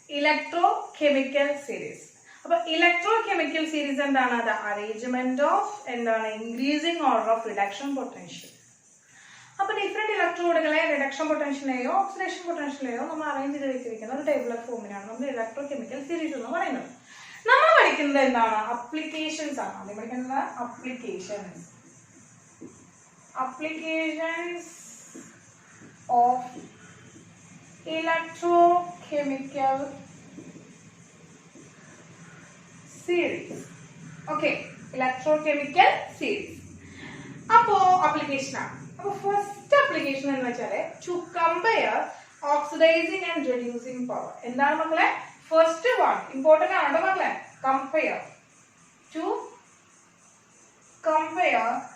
electrochemical series. Electrochemical series is the arrangement of increasing order of reduction potential. Different electrode reduction potential and oxidation potential we arrange in a table of form. Electrochemical series. Applications. Applications of electrochemical series. Okay, electrochemical series. Application. First application is to compare oxidizing and reducing power. First one, important compare. To compare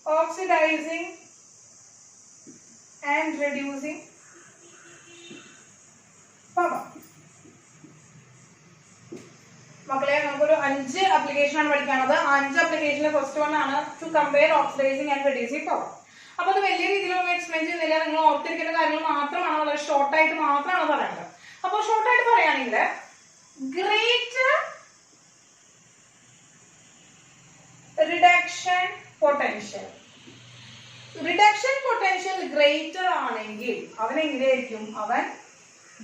oxidizing and reducing power. Application application first one to compare oxidizing and reducing power. Now, the explain short greater reduction potential. Reduction potential greater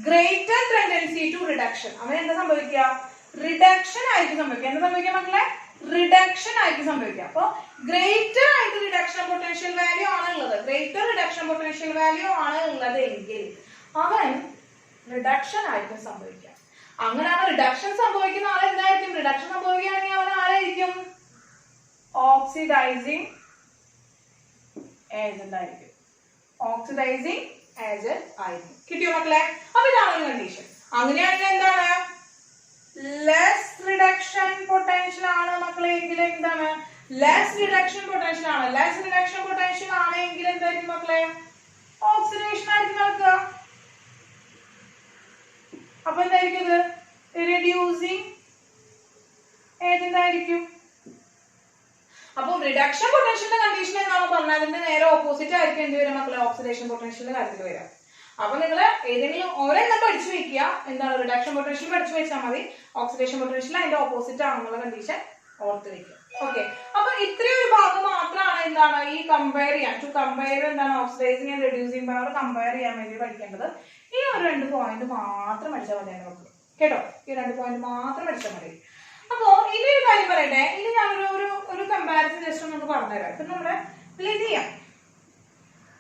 greater tendency to reduction. Reduction reduction greater reduction potential value greater reduction potential value reduction reduction oxidizing agent. Oxidizing agent. Condition. Less reduction potential less reduction potential oxidation reducing agent. Reduction potential condition is opposite oxidation potential. Reduction potential oxidation potential and opposite condition. Okay. Compare to compare oxidizing and reducing power compare point comparison just lithium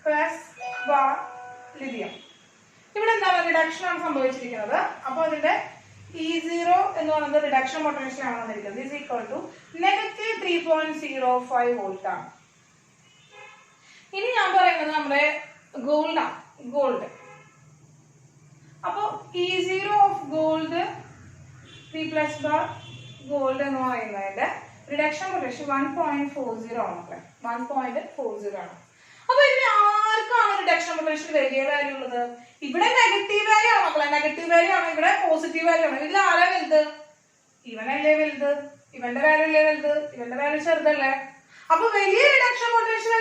plus lithium. Reduction E0 reduction potential is equal to negative 3.05 volt. Gold. E0 of gold 3 plus bar gold reduction potential 1.40. 1.40. Reduction potential value negative value positive value even value reduction potential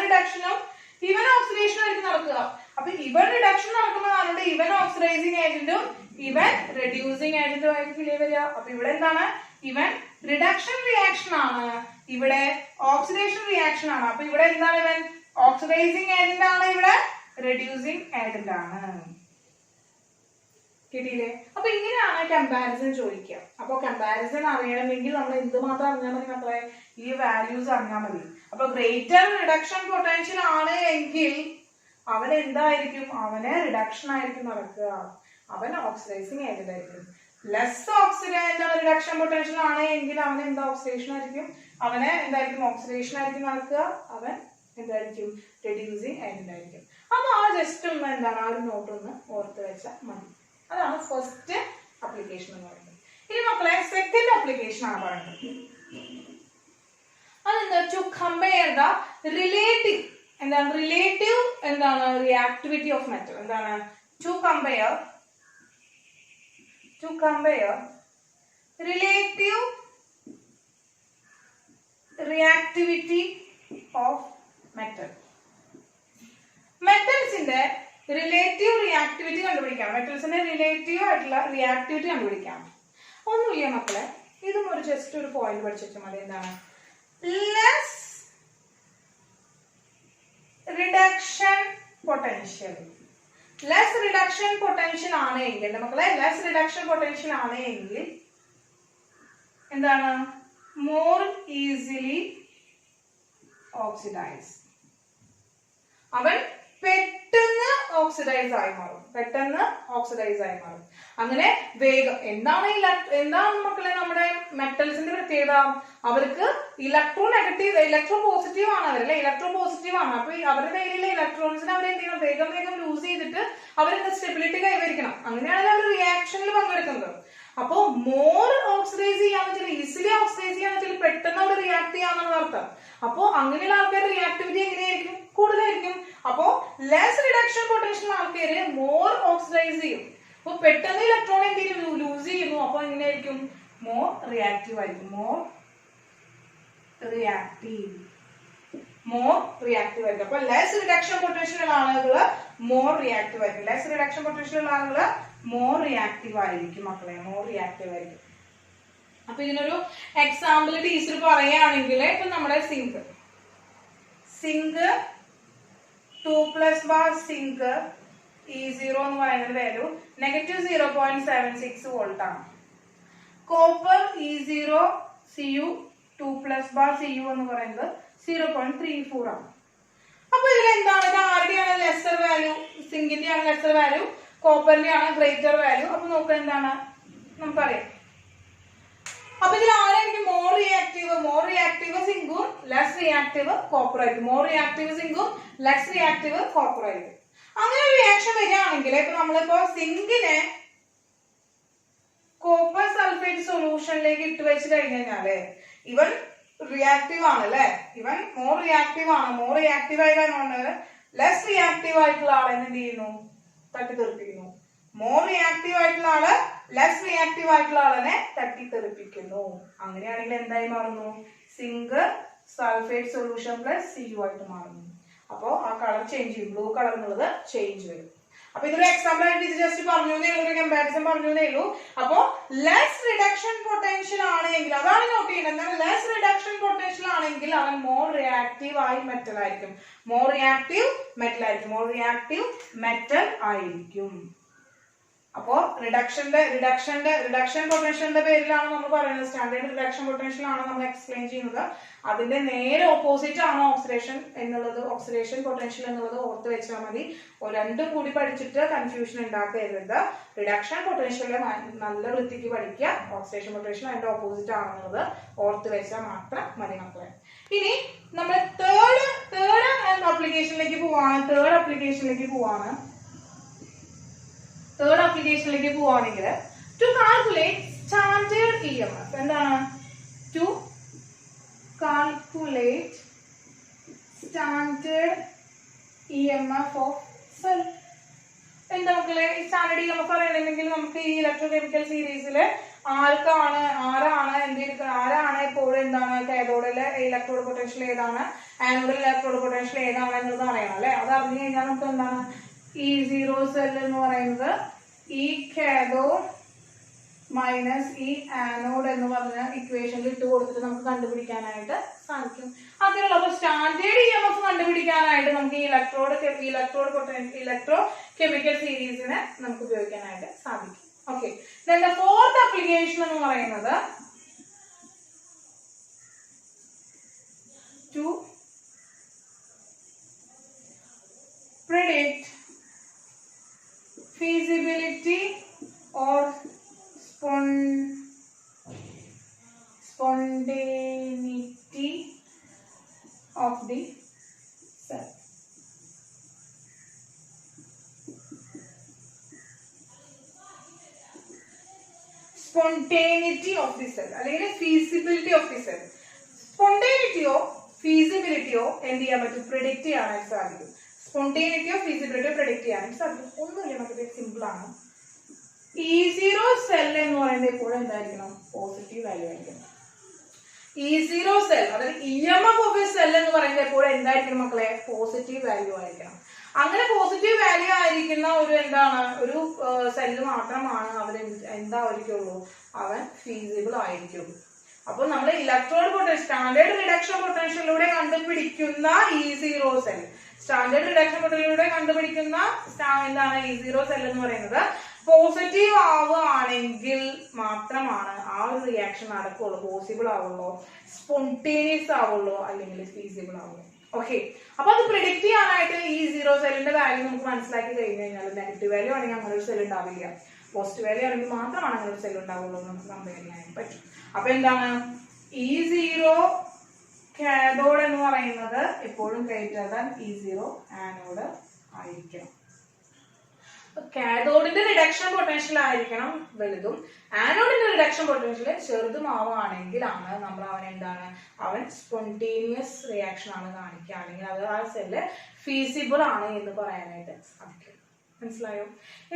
reduction even oxidation even reduction even oxidizing agent even reducing agent even reduction reaction oxidation reaction oxidizing agent reducing agent. Comparison comparison values greater reduction potential reduction oxidizing agent. Less oxidation reduction potential oxidation oxidation reducing agent. Just note that's first application. Second application to compare the relative reactivity of metal. To compare relative reactivity of metal. Reactivity കണ്ടുപിടിക്കാം. മെറ്റൽസിന്റെ relative ആയിട്ടുള്ള reactivity കണ്ടുപിടിക്കാം. ഒന്നുമില്ല മക്കളെ, ഇതും ഒരു just ഒരു point പഠിച്ചിട്ട് മതി. എന്താണ് less reduction potential. Less reduction potential ആണ് എങ്കിൽ മക്കളെ, ലെസ് റിഡക്ഷൻ പൊട്ടൻഷ്യൽ ആണ് എങ്കിൽ എന്താണ് മോർ ഈസിലി ഓക്സിഡൈസ്. അവൻ പെട്ടെന്ന് ഓക്സിഡൈസ് ആയി മാറും, പെട്ടെന്ന് ഓക്സിഡൈസ് ആയി മാറും. അങ്ങനെ വേഗം. എന്താണ് മക്കളെ നമ്മുടെ മെറ്റൽസിന്റെ പ്രത്യേകത? അവർക്ക് ഇലക്ട്രോ നെഗറ്റീവ്, ഇലക്ട്രോ പോസിറ്റീവ് ആണ് അവരല്ലേ, ഇലക്ട്രോ പോസിറ്റീവ് ആണ്. അപ്പൊ അവരുടെ കയ്യിലുള്ള ഇലക്ട്രോൺസിനെ അവർ എന്ത് ചെയ്യണം, വേഗം വേഗം ലൂസ് ചെയ്തിട്ട് അവർക്ക് സ്റ്റെബിലിറ്റി കൈവരിക്കണം. അങ്ങനെയാണ് അവർ റിയാക്ഷനിൽ പങ്കെടുക്കുന്നത്. അപ്പോ മോർ ഓക്സിഡൈസ് ചെയ്യാന്ന് വെച്ചാൽ, ഈസിലി ഓക്സിഡൈസ് ചെയ്യാന്ന് വെച്ചാൽ പെട്ടെന്ന് അവിടെ റിയാക്ട് ചെയ്യാന്നാണ് അർത്ഥം. അപ്പോ അങ്ങനെയുള്ള ആൾക്കാരുടെ റിയാക്ടിവിറ്റി എങ്ങനെയായിരിക്കും, കൂടുതലായിരിക്കും. അപ്പോ ലെസ് റിഡക്ഷൻ പൊട്ടൻഷ്യൽ ആൾക്കാര് മോർ ഓക്സിഡൈസ് ചെയ്യും. അപ്പൊ പെട്ടെന്ന് ഇലക്ട്രോൺ എന്തെങ്കിലും ലൂസ് ചെയ്യുന്നു. അപ്പൊ എങ്ങനെയായിരിക്കും, മോർ റിയാക്റ്റീവ് ആയിരിക്കും. മോർ റിയാക്റ്റീവ് ആയിരിക്കും. അപ്പൊ ലെസ് റിഡക്ഷൻ പൊട്ടൻഷ്യൽ ഉള്ള ആളുകള് മോർ റിയാക്റ്റീവ് ആയിരിക്കും. ലെസ് റിഡക്ഷൻ പൊട്ടൻഷ്യൽ ഉള്ള ആളുകള് മോർ റിയാക്റ്റീവ് ആയിരിക്കും മക്കളെ, മോർ റിയാക്റ്റീവ് ആയിരിക്കും. അപ്പൊ ഇതിനൊരു എക്സാമ്പിൾ ടീച്ചർ പറയുകയാണെങ്കിൽ, ഇപ്പൊ നമ്മുടെ സിങ്ക് 2+ ബാർ സിങ്ക് E0 എന്ന് പറയുന്ന വാല്യൂ -0.76 വോൾട്ട് ആണ്. Copper E0 Cu 2+ bar Cu എന്ന് പറയുന്നത് 0.34 ആണ്. അപ്പൊ ഇതിൽ എന്താണ്, ഇത് ആരുടെയാണ് ലെസർ വാല്യൂ? സിങ്കിന്റെ ആണ് ലെസർ വാല്യൂ, കോപ്പറിന്റെ ആണ് ഗ്രേറ്റർ വാല്യൂ. അപ്പൊ നോക്കുക എന്താണ് നമുക്കറിയാം. അപ്പൊ ഇതിൽ ആരായിരിക്കും മോർ റിയാക്റ്റീവ്? മോർ റിയാക്റ്റീവ് സിങ്കും ലെസ് റിയാക്റ്റീവ് കോപ്പർ ആയിരിക്കും. മോർ റിയാക്റ്റീവ് സിങ്കും ലെസ് റിയാക്റ്റീവ് കോപ്പർ ആയിരിക്കും. അങ്ങനെ റിയാക്ഷൻ വരികയാണെങ്കിൽ, ഇപ്പൊ നമ്മളിപ്പോ സിങ്കിനെ കോപ്പർ സൾഫേറ്റ് സൊല്യൂഷനിലേക്ക് ഇട്ട് വെച്ച് കഴിഞ്ഞാല് ഇവൻ റിയാക്റ്റീവ് ആണ് അല്ലെ, ഇവൻ മോർ റിയാക്റ്റീവ് ആണ്. മോർ റിയാക്റ്റീവ് ആയി കഴിഞ്ഞുകൊണ്ട് ലെസ് റിയാക്റ്റീവ് ആയിട്ടുള്ള ആളെ എന്ത് ചെയ്യുന്നു, തട്ടിത്തെറിപ്പിക്കുന്നു. മോർ റിയാക്റ്റീവ് ആയിട്ടുള്ള ആള് ലെസ് റിയാക്റ്റീവ് ആയിട്ടുള്ള ആളിനെ തട്ടിത്തെറിപ്പിക്കുന്നു. അങ്ങനെയാണെങ്കിൽ എന്തായി മാറുന്നു, zinc sulphate solution plus Cu ആയിട്ട് മാറുന്നു. അപ്പോ ആ കളർ ചേഞ്ച് ചെയ്യും, ബ്ലൂ കളർ എന്നുള്ളത് ചേഞ്ച് വരും. അപ്പൊ ഇതൊരു എക്സാമ്പിൾ ആയിട്ട് ജസ്റ്റ് പറഞ്ഞു, ഒരു കമ്പാരിസൺ പറഞ്ഞേ ഉള്ളൂ. അപ്പോ ലെസ് റിഡക്ഷൻ പൊട്ടൻഷ്യൽ ആണെങ്കിൽ, അതാണ് നോട്ട് ചെയ്യുന്നത്. എന്നാൽ ലെസ് റിഡക്ഷൻ പൊട്ടൻഷ്യൽ ആണെങ്കിൽ അവൻ മോർ റിയാക്റ്റീവ് ആയി മെറ്റൽ ആയിരിക്കും. മോർ റിയാക്റ്റീവ് മെറ്റൽ ആയിരിക്കും. മോർ റിയാക്റ്റീവ് മെറ്റൽ ആയിരിക്കും. അപ്പോ റിഡക്ഷൻ പൊട്ടൻഷ്യലിന്റെ പേരിലാണ് നമ്മൾ പറയുന്നത്. സ്റ്റാൻഡേർഡ് റിഡക്ഷൻ പൊട്ടൻഷ്യൽ ആണ് നമ്മൾ എക്സ്പ്ലെയിൻ ചെയ്യുന്നത്. അതിന്റെ നേരെ ഓപ്പോസിറ്റ് ആണ് ഓക്സിഡേഷൻ എന്നുള്ളത്. ഓക്സിഡേഷൻ പൊട്ടൻഷ്യൽ എന്നുള്ളത് ഓർത്ത് വെച്ചാൽ മതി. രണ്ടും കൂടി പഠിച്ചിട്ട് കൺഫ്യൂഷൻ ഉണ്ടാക്കരുത്. റിഡക്ഷൻ പൊട്ടൻഷ്യൽ നല്ല വൃത്തിക്ക് പഠിക്കുക, ഓക്സിഡേഷൻ പൊട്ടൻഷ്യൽ അതിന്റെ ഓപ്പോസിറ്റ് ആണെന്നുള്ളത് ഓർത്ത് വെച്ചാൽ മാത്രം മതി മക്കളെ. ഇനി നമ്മൾ തേർഡ് ആപ്ലിക്കേഷനിലേക്ക് പോവാണ്. തേർഡ് ആപ്ലിക്കേഷനിലേക്ക് പോവാണെങ്കിൽ, ടു കാൽക്കുലേറ്റ് സ്റ്റാൻഡേർഡ് EMF. എന്താണ്? To calculate standard EMF of cell. എന്താ മക്കളെ ഈ സ്റ്റാൻഡേർഡ് EMF അറിയണമെങ്കിൽ നമുക്ക് ഈ ഇലക്ട്രോകെമിക്കൽ സീരീസില് ആരാണ് എപ്പോഴും എന്താണ് കാഥോഡിലെ ഇലക്ട്രോഡ് പൊട്ടൻഷ്യൽ ഏതാണ്, ആനോഡിൽ ഇലക്ട്രോഡ് പൊട്ടൻഷ്യൽ ഏതാണ് എന്നുള്ളത് അറിയണം അല്ലെ. അത് അറിഞ്ഞു കഴിഞ്ഞാൽ നമുക്ക് എന്താണ് E0 സെൽ എന്ന് പറയുന്നത് ഈ കാഥോഡ് മൈനസ് ഈ ആനോഡ് എന്ന് പറഞ്ഞ ഇക്വേഷനിൽ ഇട്ട് കൊടുത്തിട്ട് നമുക്ക് കണ്ടുപിടിക്കാനായിട്ട് സാധിക്കും. അങ്ങനെയുള്ള അപ്പൊ സ്റ്റാൻഡേർഡ് EMF കണ്ടുപിടിക്കാനായിട്ട് നമുക്ക് ഈ ഇലക്ട്രോ കെമിക്കൽ സീരീസിനെ നമുക്ക് ഉപയോഗിക്കാനായിട്ട് സാധിക്കും. Okay, then the fourth application എന്ന് പറയുന്നത് to predict feasibility or spontaneity of the cell. Spontaneity of the cell അല്ലെങ്കിൽ feasibility of the cell. Spontaneity or feasibility or എന്ത് ചെയ്യാൻ പറ്റും, predict ചെയ്യാനായിട്ട് സാധിക്കും. Spontaneity or feasibility predict ചെയ്യാനായിട്ട് സാധിക്കും. ഒന്നുമില്ല നമുക്ക് സിമ്പിൾ ആണ്. E0 സെൽ എന്ന് പറയുന്നത് എപ്പോഴും എന്തായിരിക്കണം, പോസിറ്റീവ് വാല്യൂ ആയിരിക്കണം. E0 സെൽ, അതായത് EMF ഓഫ് എ സെൽ എന്ന് പറയുന്നത് എപ്പോഴും എന്തായിരിക്കണം മക്കളെ? പോസിറ്റീവ് വാല്യൂ ആയിരിക്കണം. അങ്ങനെ പോസിറ്റീവ് വാല്യൂ ആയിരിക്കുന്ന ഒരു എന്താണ് ഒരു സെല്ല് മാത്രമാണ് അവൻ എന്തായിരിക്കുള്ളൂ, അവൻ ഫീസിബിൾ ആയിരിക്കുള്ളൂ. അപ്പോൾ നമ്മൾ ഇലക്ട്രോഡ് പൊട്ടൻഷ്യൽ സ്റ്റാൻഡേർഡ് റിഡക്ഷൻ പൊട്ടൻഷ്യലിലൂടെ കണ്ടുപിടിക്കുന്ന E0 സെൽ, സ്റ്റാൻഡേർഡ് റിഡക്ഷൻ പൊട്ടൻഷ്യലിലൂടെ കണ്ടുപിടിക്കുന്ന എന്താണ് E0 സെൽ എന്ന് പറയുന്നത് പോസിറ്റീവ് ആവുകയാണെങ്കിൽ മാത്രമാണ് ആ ഒരു റിയാക്ഷൻ നടക്കുള്ളൂ, പോസിബിൾ ആവുള്ളൂ, സ്പോണ്ടേനിയസ് ആവുള്ളൂ, അല്ലെങ്കിൽ ഫീസിബിൾ ആവുള്ളൂ. ഓക്കെ, അപ്പൊ അത് പ്രിഡിക്ട് ചെയ്യാനായിട്ട് E0 സെല്ലിന്റെ വാല്യൂ നമുക്ക് മനസ്സിലാക്കി കഴിഞ്ഞു കഴിഞ്ഞാൽ നെഗറ്റീവ് വാല്യൂ ആണെങ്കിൽ അങ്ങനെ ഒരു സെൽ ഉണ്ടാവില്ല, പോസിറ്റീവ് വാല്യൂ ആണെങ്കിൽ മാത്രമാണ് അങ്ങനെ ഒരു സെൽ ഉണ്ടാവുള്ളൂ എന്ന് നമുക്ക് കമ്പയർ ചെയ്യാൻ പറ്റും. അപ്പൊ എന്താണ് E0 കാഥോഡ് എന്ന് പറയുന്നത് എപ്പോഴും ഗ്രേറ്റർ ദാൻ E0 ആനോഡ് ആയിരിക്കണം. കാഥോഡിന്റെ റിഡക്ഷൻ പൊട്ടൻഷ്യൽ ആയിരിക്കണം വലുതും, ആനോഡിന്റെ റിഡക്ഷൻ പൊട്ടൻഷ്യൽ ചെറുതുമാവുകയാണെങ്കിലാണ് നമ്മൾ അവൻ എന്താണ്, അവൻ സ്പോണ്ടേനിയസ് റിയാക്ഷൻ ആണ് കാണിക്കുക, അല്ലെങ്കിൽ അത് ആ സെല്ല് ഫീസിബിൾ ആണ് എന്ന് പറയാനായിട്ട് സാധിക്കും. മനസ്സിലായോ?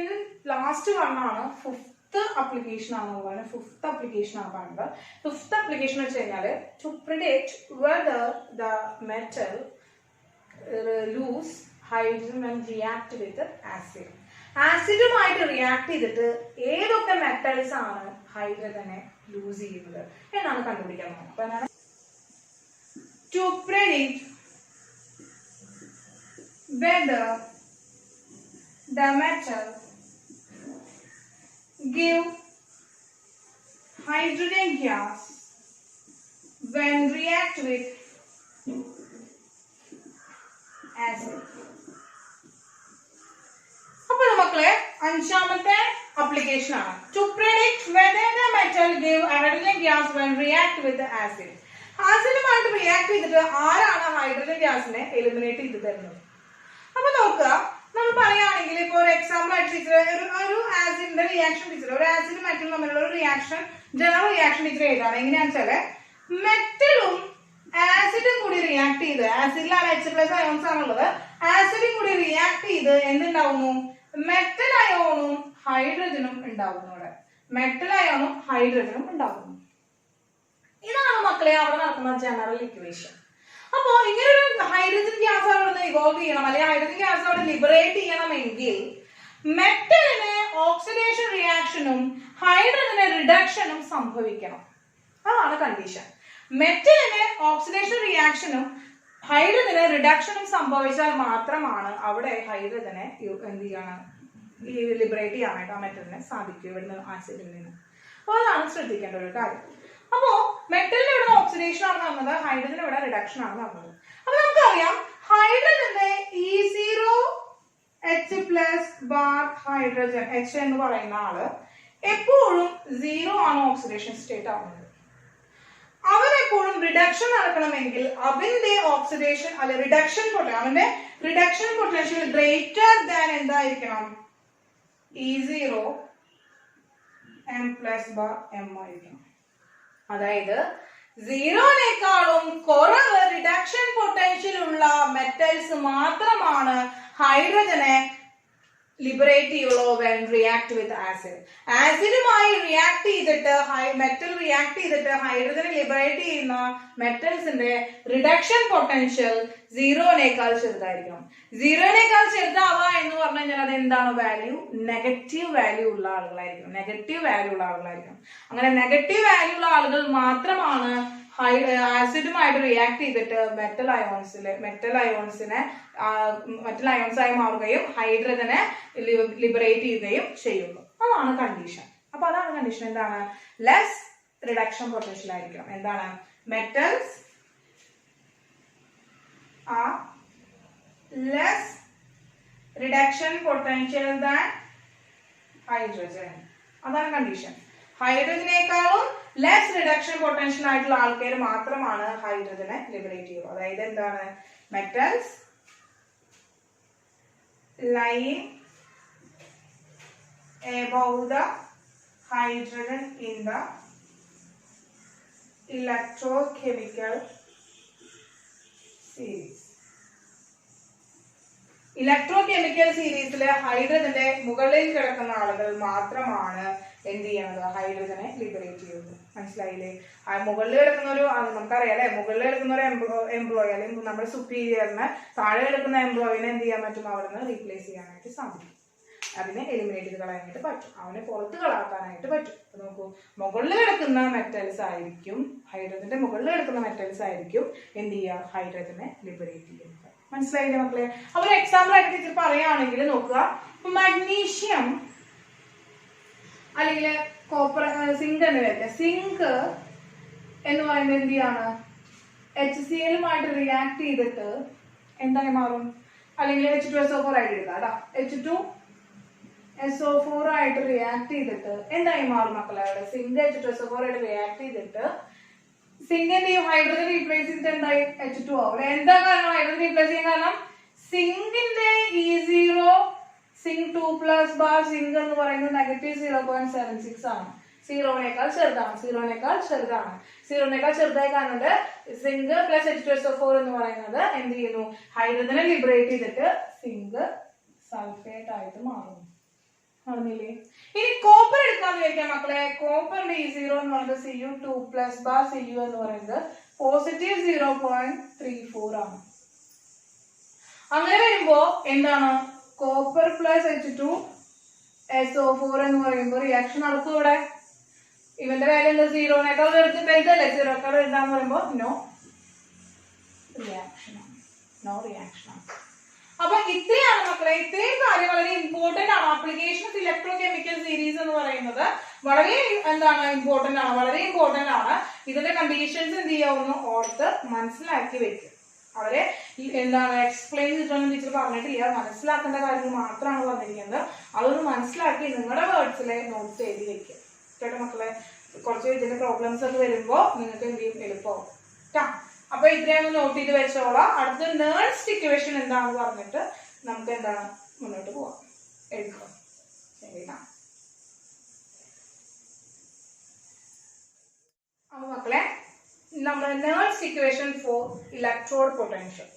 ഇത് ലാസ്റ്റ് വണ്ണാണ്, ഫിഫ്ത്ത് അപ്ലിക്കേഷൻ ആണ് പറയുന്നത്. ഫിഫ്ത്ത് അപ്ലിക്കേഷൻ ആണ് പറയുന്നത്. ഫിഫ്ത്ത് അപ്ലിക്കേഷൻ വെച്ച് കഴിഞ്ഞാൽ to predict whether the metal lose hydrogen when react with acid. ആസിഡുമായിട്ട് റിയാക്ട് ചെയ്തിട്ട് ഏതൊക്കെ മെറ്റൽസ് ആണ് ഹൈഡ്രജനെ ലൂസ് ചെയ്യുന്നത് എന്നാണ് കണ്ടുപിടിക്കാൻ പോകുന്നത്. അപ്പൊ എന്താണ് to predict whether the metal give hydrogen gas when react with acid. അപ്പോൾ മക്കളെ അഞ്ചാമത്തെ അപ്ലിക്കേഷൻ ആണ് to predict whether the metal give hydrogen gas when react with acid. ആസിഡുമായിട്ട് റിയാക്ട് ചെയ്തിട്ട് ആരാണ് ഹൈഡ്രജൻ ഗ്യാസിനെ എലിമിനേറ്റ് ചെയ്ത് തരുന്നത്? അപ്പൊ നോക്കുക, നമ്മൾ പറയുകയാണെങ്കിൽ ഇപ്പോൾ ഒരു എക്സാമ്പിൾ ആയിട്ട് ടീച്ചർ ഒരു ആസിഡിന്റെ റിയാക്ഷൻ ടീച്ചർ ഒരു ആസിഡ് മെറ്റലും തമ്മിലുള്ള ഒരു റിയാക്ഷൻ ജനറൽ റിയാക്ഷൻ ടീച്ചർ ചെയ്താണ്. എങ്ങനെയാണെന്ന് വെച്ചാല് മെറ്റലും ആസിഡും കൂടി റിയാക്ട് ചെയ്ത്, ആസിഡിലാണ് H+ അയോൺസ് ആണുള്ളത്, ആസിഡും കൂടി റിയാക്ട് ചെയ്ത് എന്തുണ്ടാവുന്നു, മെറ്റൽ അയോണും ഹൈഡ്രജനും ഉണ്ടാവുന്നു. അവിടെ മെറ്റൽ അയോണും ഹൈഡ്രജനും ഉണ്ടാവുന്നു. ഇതാണ് മക്കളെ അവിടെ നടക്കുന്ന ജനറൽ ഇക്വേഷൻ. അപ്പോ ഇങ്ങനെ ഒരു ഹൈഡ്രജൻ ഗ്യാസ് അവിടെ ഇവോൾവ് ചെയ്യണം, അല്ലെങ്കിൽ ഹൈഡ്രജൻ ഗ്യാസ് അവിടെ ലിബറേറ്റ് ചെയ്യണമെങ്കിൽ മെറ്റലിന് ഓക്സിഡേഷൻ റിയാക്ഷനും ഹൈഡ്രജന് റിഡക്ഷനും സംഭവിക്കണം. അതാണ് കണ്ടീഷൻ. മെറ്റലിന് ഓക്സിഡേഷൻ റിയാക്ഷനും ഹൈഡ്രജന് റിഡക്ഷനും സംഭവിച്ചാൽ മാത്രമാണ് അവിടെ ഹൈഡ്രജനെ എന്ത് ചെയ്യണം, ഈ ലിബറേറ്റ് ചെയ്യാനായിട്ട് ആ മെറ്റലിനെ സാധിക്കും ഇവിടുന്ന് ആസിഡിൽ നിന്ന്. അപ്പോൾ അതാണ് ശ്രദ്ധിക്കേണ്ട ഒരു കാര്യം. അപ്പോ മെറ്റലിന് ഇവിടെ ഓക്സിഡേഷൻ ആണ് നടന്നത്, ഹൈഡ്രജൻ ഇവിടെ റിഡക്ഷൻ ആണ് നടന്നത്. അപ്പൊ നമുക്കറിയാം ഹൈഡ്രജന്റെ E0H+ ഹൈഡ്രജൻ H എന്ന് പറയുന്ന ആള് എപ്പോഴും 0 ആണ് ഓക്സിഡേഷൻ സ്റ്റേറ്റ് ആവുന്നത്. അവൻ എപ്പോഴും റിഡക്ഷൻ നടക്കണമെങ്കിൽ അവന്റെ ഓക്സിഡേഷൻ അല്ലെ റിഡക്ഷൻ അവന്റെ റിഡക്ഷൻ പൊട്ടൻഷ്യൽ ഗ്രേറ്റർ ദാൻ എന്തായിരിക്കണം, E0M+M ആയിരിക്കണം. അതായത് 0നേക്കാളും കുറവ് റിഡക്ഷൻ പൊട്ടൻഷ്യൽ ഉള്ള മെറ്റൽസ് മാത്രമാണ് ഹൈഡ്രജനെ ലിബറേറ്റ് ചെയ്യുള്ളൂ when react with acid. ആസിഡുമായി റിയാക്ട് ചെയ്തിട്ട് മെറ്റൽ റിയാക്ട് ചെയ്തിട്ട് ഹൈഡ്രജനെ ലിബറേറ്റ് ചെയ്യുന്ന മെറ്റൽസിന്റെ റിഡക്ഷൻ പൊട്ടൻഷ്യൽ 0നേക്കാൾ ചെറുതായിരിക്കണം. 0നേക്കാൾ ചെറുതാവുക എന്ന് പറഞ്ഞു കഴിഞ്ഞാൽ അത് എന്താണ് വാല്യൂ, നെഗറ്റീവ് വാല്യൂ ഉള്ള ആളുകളായിരിക്കും. നെഗറ്റീവ് വാല്യൂ ഉള്ള ആളുകളായിരിക്കും. അങ്ങനെ നെഗറ്റീവ് വാല്യൂ ഉള്ള ആളുകൾ മാത്രമാണ് ആസിഡുമായിട്ട് റിയാക്ട് ചെയ്തിട്ട് മെറ്റൽ അയോൺസ് ആയി മാറുകയും ഹൈഡ്രജനെ ലിബറേറ്റ് ചെയ്യുകയും ചെയ്യുള്ളൂ. അതാണ് കണ്ടീഷൻ. അപ്പൊ അതാണ് കണ്ടീഷൻ. എന്താണ്, ലെസ് റിഡക്ഷൻ പൊട്ടൻഷ്യൽ ആയിരിക്കണം. എന്താണ്, metals are less reduction potential than hydrogen. അതാണ് കണ്ടീഷൻ. ഹൈഡ്രജനേക്കാളും ലെസ് റിഡക്ഷൻ പൊട്ടൻഷ്യൽ ആയിട്ടുള്ള ആൾക്കാർ മാത്രമാണ് ഹൈഡ്രജനെ ലിബറേറ്റ് ചെയ്യുക. അതായത് എന്താണ്, metals lying above the hydrogen in the electrochemical series. Electrochemical സീരീസിലെ ഹൈഡ്രജന്റെ മുകളിൽ കിടക്കുന്ന ആളുകൾ മാത്രമാണ് എന്ത് ചെയ്യണത്? ഹൈഡ്രജനെ ലിബറേറ്റ് ചെയ്യുന്നത്. മനസ്സിലായില്ലേ? മുകളിൽ കിടക്കുന്ന ഒരു നമുക്കറിയാം അല്ലെ, മുകളിൽ കിടക്കുന്ന ഒരു എംപ്ലോയി അല്ലെങ്കിൽ നമ്മുടെ സുപ്പീരിയറിന് താഴെ കിടക്കുന്ന എംപ്ലോയിനെ എന്ത് ചെയ്യാൻ പറ്റും? അവിടെ നിന്ന് റീപ്ലേസ് ചെയ്യാനായിട്ട് സാധിക്കും. അതിനെ എലിമിനേറ്റ് ചെയ്ത് കളയാനായിട്ട് പറ്റും, അവനെ പുറത്ത് കളാക്കാനായിട്ട് പറ്റും. നോക്കൂ, മുകളിൽ കിടക്കുന്ന മെറ്റൽസ് ആയിരിക്കും, ഹൈഡ്രജന്റെ മുകളിൽ കിടക്കുന്ന മെറ്റൽസ് ആയിരിക്കും എന്ത് ചെയ്യുക? ഹൈഡ്രജനെ ലിബറേറ്റ് ചെയ്യുന്നത്. മനസ്സിലായില്ലേ മക്കളെ? അപ്പൊ ഒരു എക്സാമ്പിൾ ആയിട്ട് ടീച്ചർ പറയുകയാണെങ്കിൽ നോക്കുക, മഗ്നീഷ്യം അല്ലെങ്കിൽ കോപ്പർ, സിങ്ക് എന്ന് വരില്ല. സിങ്ക് എന്ന് പറയുന്നത് എന്ത് ചെയ്യാണ്? HCl റിയാക്ട് ചെയ്തിട്ട് എന്തായി മാറും? അല്ലെങ്കിൽ H2SO4 ആയിട്ട് എടുക്കാം കേട്ടോ. H2SO4 ആയിട്ട് റിയാക്ട് ചെയ്തിട്ട് എന്തായി മാറും മക്കളെ? അവിടെ സിങ്ക് H2SO4 ആയിട്ട് റിയാക്ട് ചെയ്തിട്ട് സിങ്കിന്റെ ഈ ഹൈഡ്രജൻ റീപ്ലേസ് ചെയ്തിട്ട് എന്തായി? H2 ആവും. എന്താ കാരണം ഹൈഡ്രജൻ റീപ്ലേസ് ചെയ്യാൻ കാരണം? സിങ്കിന്റെ E0 സിങ്ക് 2+ ബാർ സിങ്ക് എന്ന് പറയുന്നത് -0.76 ആണ്. സീറോനേക്കാൾ ചെറുതാണ്. സീറോനേക്കാൾ ചെറുതായി കാണുന്നുണ്ട്. സിങ്ക് പ്ലസ് H2SO4 എന്ന് പറയുന്നത് എന്ത് ചെയ്യുന്നു? ഹൈഡ്രജനെ ലിബറേറ്റ് ചെയ്തിട്ട് സിങ്ക് സൾഫേറ്റ് ആയിട്ട് മാറുന്നു. അറിഞ്ഞില്ലേ? ഇനി കോപ്പർ എടുക്കാന്ന് വിചാരിക്കാം മക്കളെ. കോപ്പറിന്റെ E0 എന്ന് പറയുന്നത് Cu2+ ബാർ Cu എന്ന് പറയുന്നത് +0.34 ആണ്. അങ്ങനെ വരുമ്പോ എന്താണ്? കോപ്പർ പ്ലസ് H2SO4 എന്ന് പറയുമ്പോൾ റിയാക്ഷൻ നടക്കും ഇവിടെ. ഇവന്റെ വാല്യൂ എന്താ? സീറോനേക്കാൾ വലുതല്ലേ? സീറോക്കാൾ വലുതാന്ന് പറയുമ്പോ നോ റിയാക്ഷൻ ആണ്. അപ്പൊ ഇത്രയാണ് മക്കളെ. ഇത്രയും കാര്യം വളരെ ഇമ്പോർട്ടന്റ് ആണ്. ആപ്ലിക്കേഷൻ ഓഫ് ഇലക്ട്രോകെമിക്കൽ സീരീസ് എന്ന് പറയുന്നത് വളരെ ഇമ്പോർട്ടന്റ് ആണ്. ഇതിന്റെ കണ്ടീഷൻസ് എന്ത് ചെയ്യാവുന്നു? ഓർത്ത് മനസ്സിലാക്കി വെക്കുക. അവരെ എക്സ്പ്ലെയിൻ ചെയ്തിട്ടൊന്നും ടീച്ചർ പറഞ്ഞിട്ടില്ല, മനസ്സിലാക്കേണ്ട കാര്യങ്ങൾ മാത്രമാണ് പറഞ്ഞിരിക്കുന്നത്. അതൊന്ന് മനസ്സിലാക്കി നിങ്ങളുടെ വേർഡ്സിലെ നോട്ട്സ് എഴുതി വെക്കുക കേട്ടോ മക്കളെ. കുറച്ച് ഇതിന്റെ പ്രോബ്ലംസ് ഒക്കെ വരുമ്പോ നിങ്ങൾക്ക് എന്ത് ചെയ്യും? എളുപ്പമാവും കേട്ടോ. അപ്പൊ ഇത്രയാണ് നോട്ട് ചെയ്ത് വെച്ചോളാം. അടുത്ത നെർൻസ്റ്റ് ഇക്വേഷൻ എന്താണെന്ന് പറഞ്ഞിട്ട് നമുക്ക് മുന്നോട്ട് പോവാം. എഴുതാം. ശരിട്ടാ. അപ്പൊ മക്കളെ, നമ്മുടെ നെർൻസ്റ്റ് ഇക്വേഷൻ ഫോർ ഇലക്ട്രോഡ് പൊട്ടൻഷ്യൽ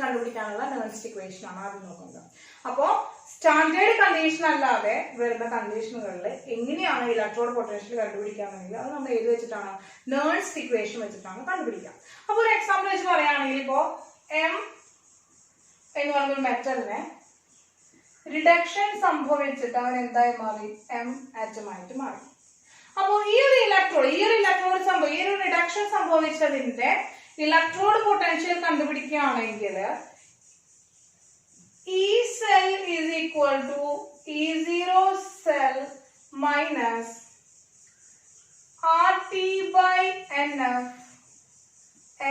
കണ്ടുപിടിക്കാനുള്ള നെർൻസ്റ്റ് ഇക്വേഷൻ ആണ് ആദ്യം നോക്കുന്നത്. അപ്പോ സ്റ്റാൻഡേർഡ് കണ്ടീഷൻ അല്ലാതെ വരുന്ന കണ്ടീഷനുകളിൽ എങ്ങനെയാണ് ഇലക്ട്രോഡ് പൊട്ടൻഷ്യൽ കണ്ടുപിടിക്കാമെങ്കിൽ അത് നമ്മൾ ഏത് വെച്ചിട്ടാണ്? നെർൻസ്റ്റ് ഇക്വേഷൻ വെച്ചിട്ടാണ് കണ്ടുപിടിക്കുക. അപ്പൊ ഒരു എക്സാമ്പിൾ വെച്ച് പറയുകയാണെങ്കിൽ ഇപ്പോ M എന്ന് പറയുന്ന മെറ്റലിനെ റിഡക്ഷൻ സംഭവിച്ചിട്ട് അവൻ എന്തായി മാറി? M ആറ്റമായിട്ട് മാറി. അപ്പോ ഈ ഒരു റിഡക്ഷൻ സംഭവിച്ചതിന്റെ ഇലക്ട്രോഡ് പൊട്ടൻഷ്യൽ കണ്ടുപിടിക്കുകയാണെങ്കിൽ E cell is equal to E0 cell minus RT by NF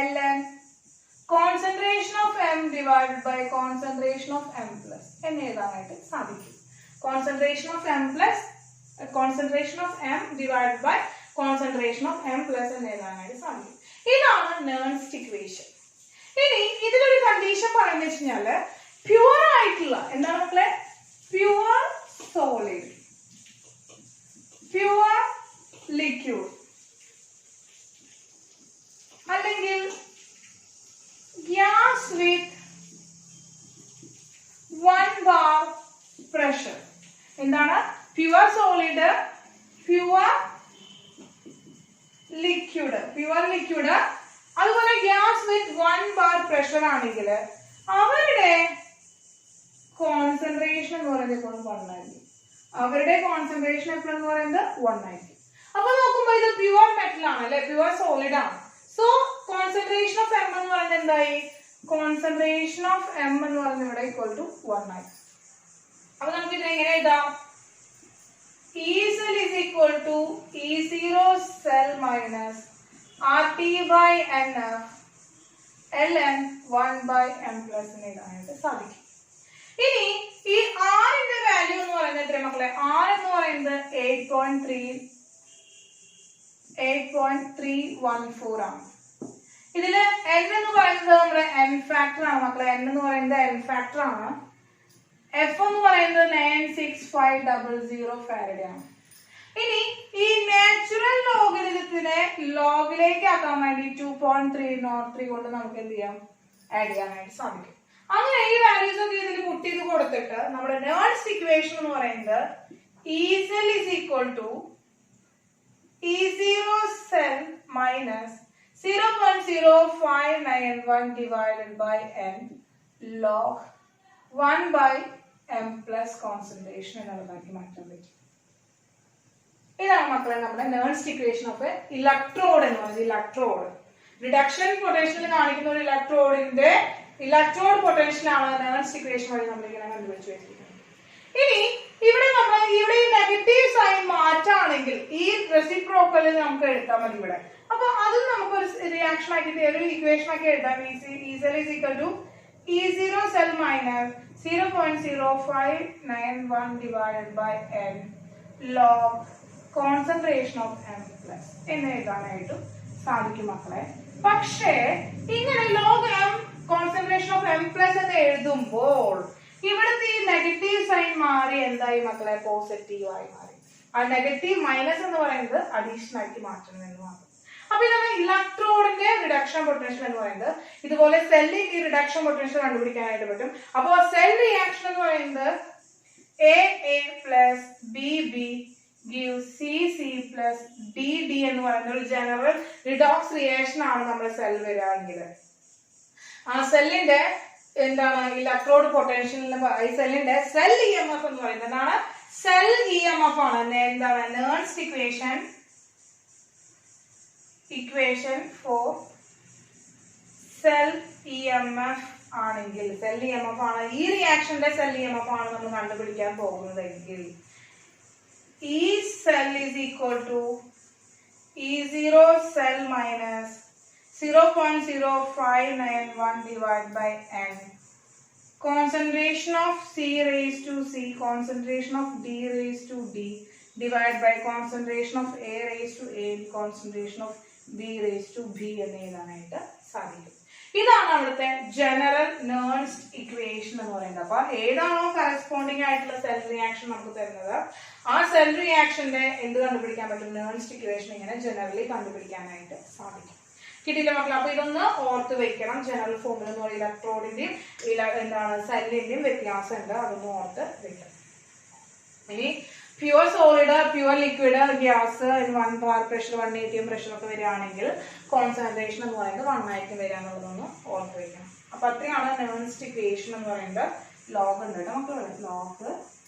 ln concentration of M divided by concentration of M plus എന്ന് എഴുതാനായിട്ട് സാധിക്കും. concentration of M divided by concentration of M plus എന്ന് എഴുതാനായിട്ട് സാധിക്കും. ഇതാണ് നെർൻസ്റ്റ് equation. ഇനി ഇതിലൊരു condition പറയുന്നത് വെച്ച് കഴിഞ്ഞാല് പ്യുവർ ആയിട്ടുള്ള എന്താണ് മക്കളെ? പ്യുവർ സോളിഡ്, പ്യുവർ ലിക്വിഡ് അല്ലെങ്കിൽ ഗ്യാസ് വിത്ത് 1 bar പ്രഷർ. എന്താണ്? പ്യുവർ സോളിഡ്, പ്യുവർ ലിക്വിഡ് അതുപോലെ ഗ്യാസ് വിത്ത് 1 bar പ്രഷർ ആണെങ്കിൽ അവരുടെ കോൺസെൻട്രേഷൻ എന്ന് പറയുന്നത് എപ്പോഴും 1 ആയിരിക്കും. അപ്പൊ നോക്കുമ്പോ ഇത് പ്യുവർ മെറ്റൽ ആണ് അല്ലെ, പ്യുവർ സോളിഡ് ആണ്. സോ കോൺസെൻട്രേഷൻ ഓഫ് M എന്ന് പറയുന്നത് എന്തായി? കോൺസെൻട്രേഷൻ ഓഫ് M എന്ന് പറയുന്നത് ഇവിടെ ഈക്വൽ ടു 1 ആയി. അപ്പൊ നമുക്ക് ഇത് എങ്ങനെ എഴുതാം? E cell is equal to E0 cell minus RT by NF ln 1 by M plus എന്ന് എഴുതാനായിട്ട് സാധിക്കും. ഇനി ഈ R ന്റെ വാല്യൂ എന്ന് പറയുന്നത് എത്ര മക്കളെ? R എന്ന് പറയുന്നത് 8.314 ആണ്. ഇതില് N എന്ന് പറയുന്നത് നമ്മുടെ N ഫാക്ടർ ആണ് മക്കളെ. N എന്ന് പറയുന്നത് N ഫാക്ടർ ആണ്. F എന്ന് പറയുന്നത് 96500 ഫാരഡ് ആണ്. ഇനി ഈ നാച്ചുറൽ ലോഗരിതത്തിനെ ലോഗിലേക്ക് ആക്കാൻ വേണ്ടി 2.303 കൊണ്ട് നമുക്ക് എന്ത് ചെയ്യാം? ആഡ് ചെയ്യാനായിട്ട് സാധിക്കും. അങ്ങനെ ഈ വാല്യൂസ് ഒക്കെ ഇതിൽ പുട്ട് ചെയ്ത് കൊടുത്തിട്ട് നമ്മുടെ നെർൻസ്റ്റ് ഇക്വേഷൻ എന്ന് പറയുന്നത് E cell is equal to E0 cell minus 0.0591 divided by n log 1 by m plus concentration എന്നുള്ളതാക്കി മാറ്റാൻ പറ്റും. ഇതാണ് മക്കളെ നമ്മുടെ Nernst equation of ഇലക്ട്രോഡ് എന്ന് പറയുന്നത്. ഇലക്ട്രോഡ് റിഡക്ഷൻ പൊട്ടൻഷ്യൽ കാണിക്കുന്ന ഒരു ഇലക്ട്രോഡിന്റെ ഇലക്ട്രോഡ് പൊട്ടൻഷ്യൽ ആണ് Nernst equation വഴി നമ്മൾ ഇങ്ങനെ കണ്ടുപിടിച്ച് വെച്ചിരിക്കുന്നത്. ഇനി ഇവിടെ നമ്മൾ ഇവിടെ ഈ നെഗറ്റീവ് സൈൻ മാറ്റാണെങ്കിൽ ഈ റെസിപ്രോക്കൽ നമുക്ക് എടുത്താൽ മതി ഇവിടെ. അപ്പൊ അത് നമുക്കൊരു റിയാക്ഷൻ ആക്കിയിട്ട് ഒരു ഇക്വേഷൻ ആക്കി എഴുതാം. E cell is equal to E0 cell minus 0.0591 divided by n log concentration of m plus എന്ന് എഴുതാനായിട്ട് സാധിക്കും മക്കളെ. പക്ഷേ ഇങ്ങനെ log m concentration of m plus എന്ന് എഴുതുമ്പോൾ ഇവിടുത്തെ ഈ നെഗറ്റീവ് സൈൻ മാറി എന്തായി മക്കളെ? പോസിറ്റീവ് ആയി മാറി. ആ നെഗറ്റീവ് മൈനസ് എന്ന് പറയുന്നത് അഡീഷണൽ ആക്കി മാറ്റണം എന്ന് മാത്രം. അപ്പൊ ഇതാണ് ഇലക്ട്രോഡിന്റെ റിഡക്ഷൻ പൊട്ടൻഷ്യൽ എന്ന് പറയുന്നത്. ഇതുപോലെ സെല്ലിന്റെ ഈ റിഡക്ഷൻ പൊട്ടൻഷ്യൽ കണ്ടുപിടിക്കാനായിട്ട് പറ്റും. അപ്പോൾ സെൽ റിയാക്ഷൻ എന്ന് പറയുന്നത് A plus B gives C plus D എന്ന് പറയുന്ന ഒരു ജനറൽ റിഡോക്സ് റിയാക്ഷൻ ആണ് നമ്മുടെ സെൽ വരികയാണെങ്കിൽ ആ സെല്ലിന്റെ എന്താണ് ഇലക്ട്രോഡ് പൊട്ടൻഷ്യലിന് ഈ സെല്ലിന്റെ സെൽ EMF എന്ന് പറയുന്നത് എന്താണ്? സെൽ EMF ആണ്. എന്താണ്? Nernst equation for cell EMF ആണെങ്കിൽ സെൽ EMF ആണ് ഈ റിയാക്ഷന്റെ സെൽ EMF ആണ് നമ്മൾ കണ്ടുപിടിക്കാൻ പോകുന്നതെങ്കിൽ E cell is equal to E0 cell minus 0.0591 divided by n. Concentration of C raised to C, concentration of D raised to D divided by concentration of A raised to A, concentration of B raised to B എന്ന് എഴുതാനായിട്ട് സാധിക്കും. ഇതാണ് അവിടുത്തെ general Nernst equation എന്ന് പറയുന്നത്. അപ്പൊ ഏതാണോ corresponding ആയിട്ടുള്ള സെൽ റിയാക്ഷൻ നമുക്ക് തരുന്നത് ആ സെൽ റിയാക്ഷന്റെ എന്ത് കണ്ടുപിടിക്കാൻ പറ്റും? Nernst ഇക്വേഷൻ ഇങ്ങനെ ജനറലി കണ്ടുപിടിക്കാനായിട്ട് സാധിക്കും. കിട്ടിയില്ല മക്കളെ? അപ്പൊ ഇതൊന്ന് ഓർത്ത് വെക്കണം. ജനറൽ ഫോർമുല എന്ന് പറയുന്നത് ഇലക്ട്രോഡിന്റെയും എന്താണ് സെല്ലിന്റെയും വ്യത്യാസം ഉണ്ട്. അതൊന്ന് ഓർത്ത് വെക്കണം. ഇനി pure solid, pure liquid, gas 1 bar pressure 1 atm pressure ഒക്കെ വരികയാണെങ്കിൽ കോൺസെൻട്രേഷൻ എന്ന് പറയുന്നത് 1 ആയിരിക്കും വരിക എന്നുള്ളതൊന്ന് ഓർത്ത് വെക്കണം. അപ്പൊ അത്രയാണ് Nernst ഇക്വേഷൻ എന്ന് പറയുന്നത്. ലോഗ് ഉണ്ട് കേട്ടോ മക്കളെ, ലോഗ്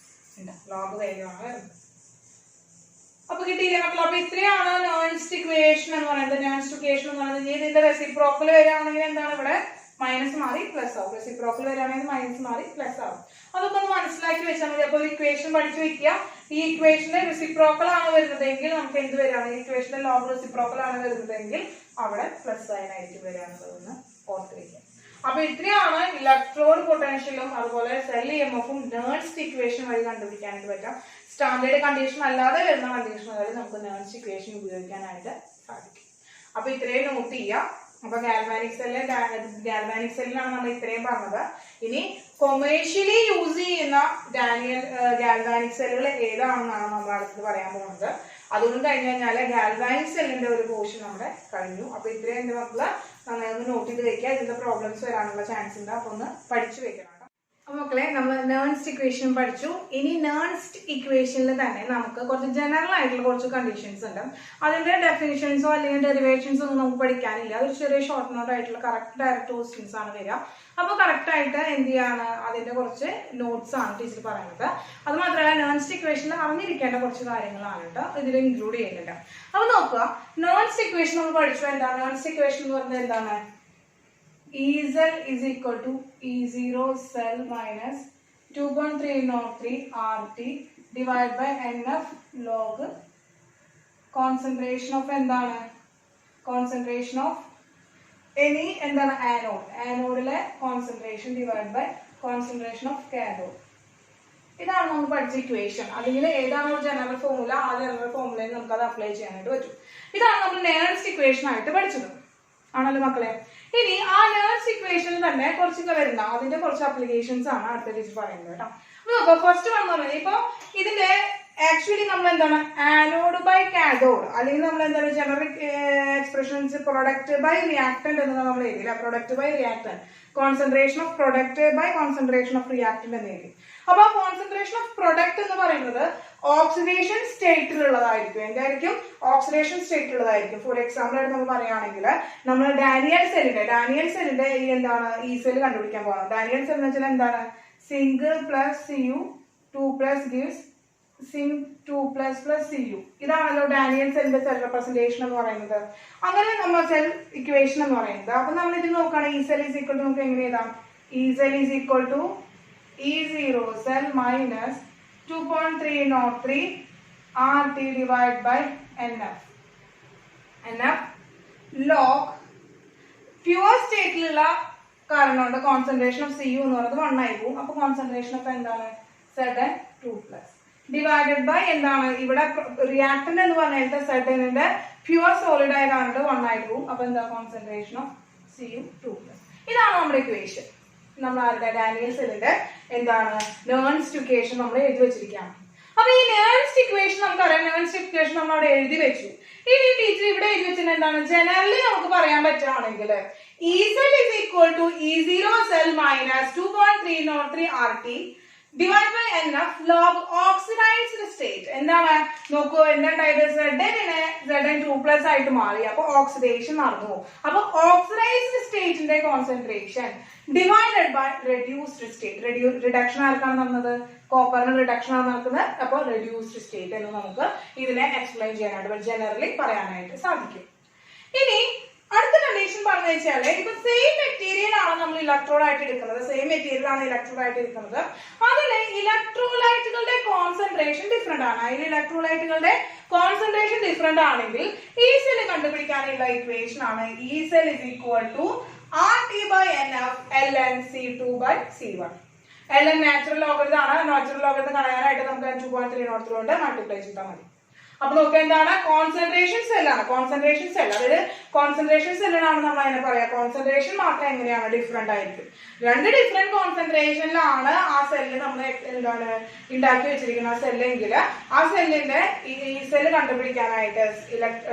ഉണ്ട്, ലോഗ് വേഗമാണ് വരുന്നത്. അപ്പൊ കിട്ടിയില്ലേ മക്കളെ? അപ്പൊ ഇത്രയാണ് Nernst ഇക്വേഷൻ എന്ന് പറയുന്നത്. Nernst ഇക്വേഷൻ എന്ന് പറയുന്നത് ഇതിന്റെ റെസിപ്രോക്കൽ വരികയാണെങ്കിൽ എന്താണ്? ഇവിടെ മൈനസ് മാറി പ്ലസ് ആവും. റെസിപ്രോക്കൽ വരികയാണെങ്കിൽ മൈനസ് മാറി പ്ലസ് ആവും. അതൊക്കെ ഒന്ന് മനസ്സിലാക്കി വെച്ചാൽ മതി. അപ്പൊ ഇക്വേഷൻ പഠിച്ചു വെക്കുക. ഈ ഇക്വേഷന്റെ റെസിപ്രോക്കൽ ആണ് വരുന്നതെങ്കിൽ നമുക്ക് എന്ത് വരികയാണ്? ഈ ഇക്വേഷന്റെ ലോഗ് റെസിപ്രോക്കൽ ആണ് വരുന്നതെങ്കിൽ അവിടെ പ്ലസ് സൈൻ ആയിരിക്കും വരികയാണെന്നുള്ളതൊന്ന് ഓർത്ത് വയ്ക്കുക. അപ്പൊ ഇത്രയാണ് ഇലക്ട്രോഡ് പൊട്ടൻഷ്യലും അതുപോലെ സെൽ EMF-ഉം Nernst ഇക്വേഷൻ വഴി കണ്ടുപിടിക്കാനായിട്ട് പറ്റാം. സ്റ്റാൻഡേർഡ് കണ്ടീഷൻ അല്ലാതെ വരുന്ന കണ്ടീഷനുകളിൽ നമുക്ക് Nernst ഇക്വേഷൻ ഉപയോഗിക്കാനായിട്ട് സാധിക്കും. അപ്പൊ ഇത്രയും നോട്ട് ചെയ്യുക. അപ്പൊ ഗാൽവാനിക് സെല്ലിലാണ് നമ്മൾ ഇത്രയും പറഞ്ഞത്. ഇനി കൊമേഴ്ഷ്യലി യൂസ് ചെയ്യുന്ന ഗാൽവാനിക് സെല്ലുകൾ ഏതാണെന്നാണ് നമ്മൾ അടുത്ത് പറയാൻ പോകുന്നത്. അതുകൊണ്ട് കഴിഞ്ഞ് കഴിഞ്ഞാല് ഗാൽവാനിക് സെല്ലിന്റെ ഒരു പോർഷൻ നമ്മുടെ കഴിഞ്ഞു. അപ്പൊ ഇത്രയും എന്റെ മക്കള് നന്നായി നോട്ട് ചെയ്ത് വെക്കുക. ഇതിന്റെ പ്രോബ്ലംസ് വരാനുള്ള ചാൻസ് ഉണ്ട്. അപ്പൊ ഒന്ന് പഠിച്ചു വെക്കണം. അപ്പൊ മക്കളെ നമ്മൾ Nernst ഇക്വേഷൻ പഠിച്ചു. ഇനി Nernst ഇക്വേഷനിൽ തന്നെ നമുക്ക് കുറച്ച് ജനറൽ ആയിട്ടുള്ള കുറച്ച് കണ്ടീഷൻസ് ഉണ്ട്. അതിന്റെ ഡെഫിനിഷൻസോ അല്ലെങ്കിൽ ഡെറിവേഷൻസോ ഒന്നും നമുക്ക് പഠിക്കാനില്ല. ഒരു ചെറിയ ഷോർട്ട് നോട്ട് ആയിട്ടുള്ള കറക്റ്റ് ഡയറക്റ്റ് ക്വസ്റ്റ്യൻസ് ആണ് വരിക. അപ്പൊ കറക്റ്റ് ആയിട്ട് എന്ത് ചെയ്യാണ്? അതിന്റെ കുറച്ച് നോട്ട്സ് ആണ് ടീച്ചർ പറയുന്നത്. അത് മാത്രമല്ല Nernst ഇക്വേഷനിൽ അറിഞ്ഞിരിക്കേണ്ട കുറച്ച് കാര്യങ്ങളാണ് കേട്ടോ ഇതിൽ ഇൻക്ലൂഡ് ചെയ്യുന്നുണ്ട്. അപ്പൊ നോക്കുക, Nernst ഇക്വേഷൻ നമ്മൾ പഠിച്ചു. എന്താണ് Nernst ഇക്വേഷൻ എന്ന് പറഞ്ഞത്? എന്താണ്? E cell is equal to E0 cell minus 2.303 RT divided by NF log concentration of എന്താണ്? Concentration of any എന്താണ്? Anode. Anodeലെ concentration divided by concentration of cathode. ഇതാണ് നമ്മൾ പഠിച്ച ഇക്വേഷൻ. അതിൽ ഏതാണ് ജനറൽ ഫോർമുല? ആ ജനറൽ ഫോർമുലയിൽ നമുക്ക് അത് അപ്ലൈ ചെയ്യാനായിട്ട് പറ്റും. ഇതാണ് നമ്മൾ Nernst ഇക്വേഷൻ ആയിട്ട് പഠിച്ചത്. ആണല്ലോ മക്കളെ? ഇനി ആ Nernst ഇക്വേഷനിൽ തന്നെ കുറച്ചൊക്കെ വരുന്ന അതിന്റെ കുറച്ച് അപ്ലിക്കേഷൻസ് ആണ് അടുത്ത ടീച്ചർ പറയുന്നത് കേട്ടോ. നോക്കാം, ഫസ്റ്റ് വൺ പറഞ്ഞത് ഇപ്പൊ ഇതിന്റെ ആക്ച്വലി നമ്മൾ എന്താണ് ആനോഡ് ബൈ കാഥോഡ് അല്ലെങ്കിൽ നമ്മൾ എന്താണ് generic expressions product by reactant എന്ന് നമ്മൾ എഴുതിയില്ല. Product by reactant, concentration of product by concentration of reactant എന്ന് എഴുതി. അപ്പൊ ആ കോൺസെൻട്രേഷൻ ഓഫ് പ്രൊഡക്റ്റ് എന്ന് പറയുന്നത് ഓക്സിഡേഷൻ സ്റ്റേറ്റിലുള്ളതായിരിക്കും. എന്തായിരിക്കും? ഓക്സിഡേഷൻ സ്റ്റേറ്റിലുള്ളതായിരിക്കും. ഫോർ എക്സാമ്പിൾ ആയിട്ട് നമ്മൾ പറയുകയാണെങ്കിൽ നമ്മൾ ഡാനിയൽ സെല്ലിന്റെ ഈ എന്താണ് ഈ സെല്ല് കണ്ടുപിടിക്കാൻ പോകണം. ഡാനിയൽ സെൽ എന്ന് വെച്ചാൽ എന്താണ്? Zinc plus Cu 2 gives zinc 2 Cu. ഇതാണല്ലോ ഡാനിയൽ സെല്ലിന്റെ സെൽ റെപ്രസെന്റേഷൻ എന്ന് പറയുന്നത്. അങ്ങനെ നമ്മൾ സെൽ ഇക്വേഷൻ എന്ന് പറയുന്നത്. അപ്പൊ നമ്മൾ ഇത് നോക്കുകയാണെങ്കിൽ E cell is equal to നമുക്ക് എങ്ങനെ എഴുതാം? E cell is equal to E0 cell minus 2.303 RT divide by NF. NF log pure സ്റ്റേറ്റിലുള്ള കാരണം കൊണ്ട് കോൺസെൻട്രേഷൻ ഓഫ് Cu എന്ന് പറയുന്നത് 1 ആയി പോകും. അപ്പൊ കോൺസെൻട്രേഷൻ ഓഫ് എന്താണ്? Zn2+ ഡിവൈഡഡ് ബൈ എന്താണ് ഇവിടെ റിയാക്ടന്റ് എന്ന് പറഞ്ഞാൽ Zn പ്യുവർ സോളിഡ് ആയ കാരണം 1 ആയി പോകും. അപ്പൊ എന്താ? Concentration of Cu2+. ഇതാണ് നമ്മുടെ ഇക്വേഷൻ. നമ്മൾ ആരുടെ? ഡാനിയൽ സെല്ലിന്റെ എന്താണ് നെർൻസ്റ്റ് ഇക്വേഷൻ നമ്മൾ എഴുതി വെച്ചിരിക്കുകയാണ്. അപ്പൊ ഈ നെർൻസ്റ്റ് ഇക്വേഷൻ നമുക്കറിയാം. നെർൻസ്റ്റ് ഇക്വേഷൻ നമ്മൾ അവിടെ എഴുതി വെച്ചു. ഇനി ടീച്ചർ ഇവിടെ എഴുതി വെച്ചിട്ട് എന്താണ്? ജനറലി നമുക്ക് പറയാൻ പറ്റുകയാണെങ്കിൽ E cell is equal to E0 cell minus 2.303 RT divide by NF log oxidised state. എന്താണ്? നോക്കൂ, എന്താണ്ടായത്? Zn2+ ആയിട്ട് മാറി. അപ്പൊ ഓക്സിഡേഷൻ നടന്നു. അപ്പൊ ഓക്സിഡൈസ്ഡ് സ്റ്റേറ്റിന്റെ concentration divided by reduced state. Reduction ആർക്കാണ് നടന്നത്? കോപ്പറിന് റിഡക്ഷൻ ആണ് നടക്കുന്നത്. അപ്പൊ റെഡ്യൂസ്ഡ് സ്റ്റേറ്റ് എന്ന് നമുക്ക് ഇതിനെ എക്സ്പ്ലെയിൻ ചെയ്യാനായിട്ട് ജനറലി പറയാനായിട്ട് സാധിക്കും. ഇനി അടുത്ത കണ്ടീഷൻ പറഞ്ഞു വെച്ചാല് ഇപ്പൊ സെയിം മെറ്റീരിയൽ ആണ് നമ്മൾ ഇലക്ട്രോഡ് ആയിട്ട് എടുക്കുന്നത്. അതിൽ ഇലക്ട്രോലൈറ്റുകളുടെ കോൺസെൻട്രേഷൻ ഡിഫറെന്റ് ആണ്. അതിൽ ഇലക്ട്രോലൈറ്റുകളുടെ കോൺസെൻട്രേഷൻ ഡിഫറെന്റ് ആണെങ്കിൽ ഈ സെൽ കണ്ടുപിടിക്കാനുള്ള ഇക്വേഷൻ ആണ് E cell is equal to RT by NF ln C2/C1. ln natural logarithm ആണ്. നാച്ചുറൽ ലോഗരിതം കളയാനായിട്ട് നമുക്ക് 2.303 കൊണ്ട് മൾട്ടിപ്ലൈ ചെയ്താൽ മതി. അപ്പൊ നോക്കുക, എന്താണ്? കോൺസെൻട്രേഷൻ സെല്ലാണ്. അതായത് കോൺസെൻട്രേഷൻ സെല്ലിനാണ് നമ്മൾ അതിനെ പറയാ. കോൺസെൻട്രേഷൻ മാത്രം എങ്ങനെയാണ്? ഡിഫറെന്റ് ആയിരിക്കും. 2 ഡിഫറെന്റ് കോൺസെൻട്രേഷനിലാണ് ആ സെല്ല് നമ്മൾ എന്താണ് ഉണ്ടാക്കി വെച്ചിരിക്കുന്ന ആ സെല്ലെങ്കിൽ ആ സെല്ലിന്റെ ഈ സെല്ല് കണ്ടുപിടിക്കാനായിട്ട്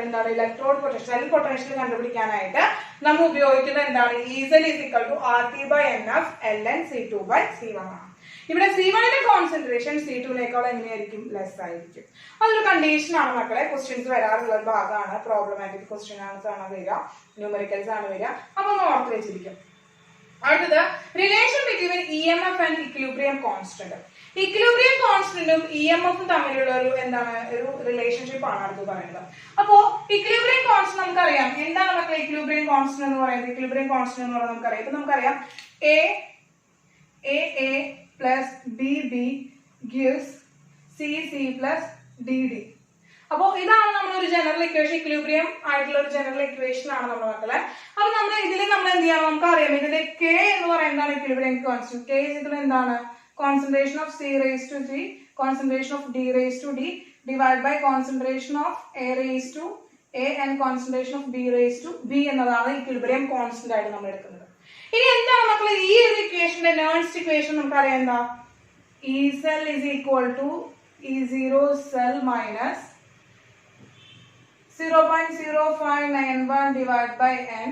എന്താണ് ഇലക്ട്രോഡ് പൊട്ടൻഷ്യൽ സെൽ പൊട്ടൻഷ്യൽ കണ്ടുപിടിക്കാനായിട്ട് നമ്മൾ ഉപയോഗിക്കുന്നത് എന്താണ്? E cell is equal to RT by NF ln C2/C1 ആണ്. ഇവിടെ C1ന്റെ കോൺസെൻട്രേഷൻ C2നേക്കാൾ എങ്ങനെയായിരിക്കും? ലെസ് ആയിരിക്കും. അതൊരു കണ്ടീഷൻ ആണ് മക്കളെ. ക്വസ്റ്റ്യൻസ് വരാറുള്ള ഒരു ഭാഗമാണ്. പ്രോബ്ലമാറ്റിക് ക്വസ്റ്റ്യൻസ് ആണ് വരിക, ന്യൂമറിക്കൽസ് ആണ് വരിക. അപ്പൊ ഒന്ന് ഓർത്ത് വെച്ചിരിക്കും. അടുത്തത് relation between EMF and equilibrium constant. Equilibrium കോൺസ്റ്റന്റും EMFും തമ്മിലുള്ള ഒരു എന്താണ് ഒരു റിലേഷൻഷിപ്പ് ആണ് അടുത്ത് പറയുന്നത്. അപ്പോ ഇക്വിലിബ്രിയം കോൺസ്റ്റന്റ് നമുക്കറിയാം. എന്താണ് മക്കളെ ഇക്വിലിബ്രിയം കോൺസ്റ്റന്റ് എന്ന് പറയുന്നത്? ഇക്വിലിബ്രിയം കോൺസ്റ്റന്റ് എന്ന് പറയുന്നത് നമുക്കറിയാം. ഇപ്പൊ നമുക്കറിയാം A plus BB gives CC plus DD. അപ്പോൾ ഇതാണ് നമ്മളൊരു ജനറൽ ഇക്വേഷൻ. ഇക്വിലിബ്രിയം ആയിട്ടുള്ള ഒരു ജനറൽ ഇക്വേഷൻ ആണ് നമ്മുടെ മക്കളെ. അപ്പൊ നമ്മൾ ഇതിൽ നമ്മൾ എന്ത് ചെയ്യണം? നമുക്കറിയാം ഇതിന്റെ K എന്ന് പറയുന്നതാണ് ഇക്വിലിബ്രിയം കോൺസ്റ്റന്റ്. K ഇതിൽ എന്താണ്? Concentration of C raised to G, concentration of D raised to D divide by concentration of A raised to A and concentration of B raised to B എന്നതാണ് equilibrium constant ആയിട്ട് നമ്മൾ എടുക്കുന്നത്. ഇനി എന്താണ് മക്കളെ ഈ ഒരു ഇക്വേഷന്റെ നെർൻസ്റ്റ് ഇക്വേഷൻ? നമുക്കറിയാം എന്താ? E cell is equal to E0 cell minus 0.0591 divide by N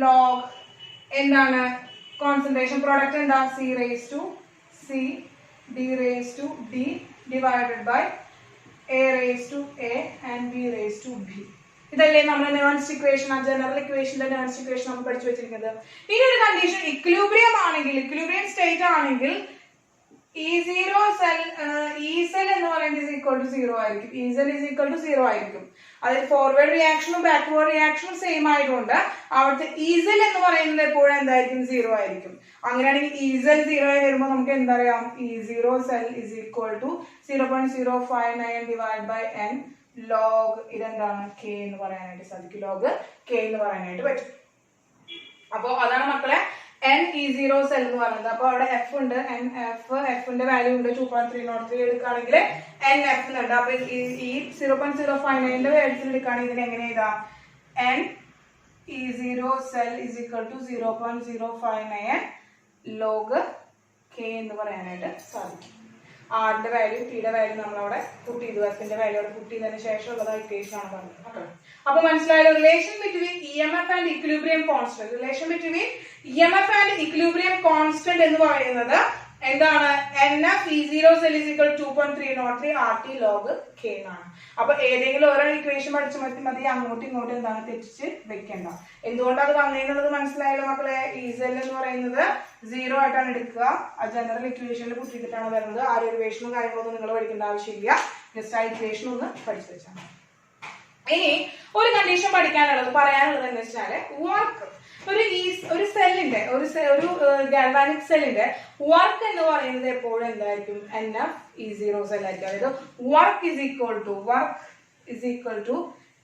log എന്താണ് കോൺസെൻട്രേഷൻ പ്രോഡക്റ്റ് എന്താ? C raised to C D raised to D divided by A raised to A and B raised to B. ഇതല്ലേ നമ്മുടെ നെർൻസ്റ്റ് equation. ആ general ഇക്വേഷന്റെ നെർൻസ്റ്റ് equation നമ്മൾ പഠിച്ചു വെച്ചിരിക്കുന്നത്. ഇനി ഒരു കണ്ടീഷൻ ഇക്വിലിബ്രിയം ആണെങ്കിൽ, ഇക്വിലിബ്രിയം സ്റ്റേറ്റ് ആണെങ്കിൽ E0 സെൽ E സെൽ എന്ന് പറയുന്നത് ഈക്വൽ ടു 0 ആയിരിക്കും. E cell is equal to 0 ആയിരിക്കും. അതിൽ ഫോർവേഡ് റിയാക്ഷനും ബാക്ക്വേർഡ് റിയാക്ഷനും സെയിം ആയതുകൊണ്ട് അവിടുത്തെ E സെൽ എന്ന് പറയുന്നത് എപ്പോഴും എന്തായിരിക്കും? 0 ആയിരിക്കും. അങ്ങനെയാണെങ്കിൽ E സെൽ 0 ആയി വരുമ്പോൾ നമുക്ക് എന്തറിയാം? E0 cell is equal to 0.059 divide by N log ഇതെന്താണ്? K എന്ന് പറയാനായിട്ട് സാധിക്കും. ലോഗ് K എന്ന് പറയാനായിട്ട് പറ്റും. അപ്പൊ അതാണ് മക്കളെ NE0 സെൽ എന്ന് പറയുന്നത്. അപ്പൊ അവിടെ F ഉണ്ട്, Fന്റെ വാല്യൂ ഉണ്ട് 2.303 എടുക്കുകയാണെങ്കിൽ NF ഉണ്ട്. അപ്പൊ ഈ 0.059ന്റെ വാല്യൂ എടുക്കുകയാണെങ്കിൽ ഇതിനെ എങ്ങനെ എഴുതാം? NE0 cell is equal to 0.059 log K എന്ന് പറയാനായിട്ട് സാധിക്കും. ആറിന്റെ വാല്യൂ ടിയുടെ വാല്യൂ നമ്മളവിടെ പുട്ട് ചെയ്തു. എഫിന്റെ വാല്യൂ അവിടെ പുട്ട് ചെയ്തതിന് ശേഷമുള്ളത് ഇക്വേഷൻ ആണ് പറഞ്ഞത്. അപ്പൊ മനസ്സിലായാലോ? Relation between EMF and equilibrium constant. Relation between EMF and equilibrium constant എന്ന് പറയുന്നത് എന്താണ് NF(E0) cell is equal to 2.303 RT log K എന്നാണ്. അപ്പൊ ഏതെങ്കിലും ഓരോ ഇക്വേഷൻ പഠിച്ചു മതി അങ്ങോട്ടും ഇങ്ങോട്ടും എന്താണ് തെറ്റിച്ച് വെക്കണ്ട. എന്തുകൊണ്ടാണ് അത് വന്നേന്നുള്ളത് മനസ്സിലായല്ലോ മക്കളെ. ഈ സെൽ എന്ന് പറയുന്നത് 0 ആയിട്ടാണ് എടുക്കുക. ആ ജനറൽ ഇക്വേഷനിൽ കുത്തിയിട്ടാണ് വരുന്നത്. ആ ഒരു ഇക്വേഷനും കാര്യങ്ങളൊന്നും നിങ്ങൾ പഠിക്കേണ്ട ആവശ്യമില്ല. ജസ്റ്റ് ആ ഇക്വേഷൻ ഒന്ന് പഠിച്ചു വെച്ചാൽ മതി. ഇനി ഒരു കണ്ടീഷൻ പഠിക്കാനുള്ളത് പറയാനുള്ളത് എന്താ വെച്ചാല് വർക്ക് ഒരു സെല്ലിന്റെ ഒരു ഗാൽവാനിക് സെല്ലിന്റെ വർക്ക് എന്ന് പറയുന്നത് എപ്പോഴും എന്തായിരിക്കും NF(E0) സെൽ ആയിരിക്കും. അതായത് work is equal to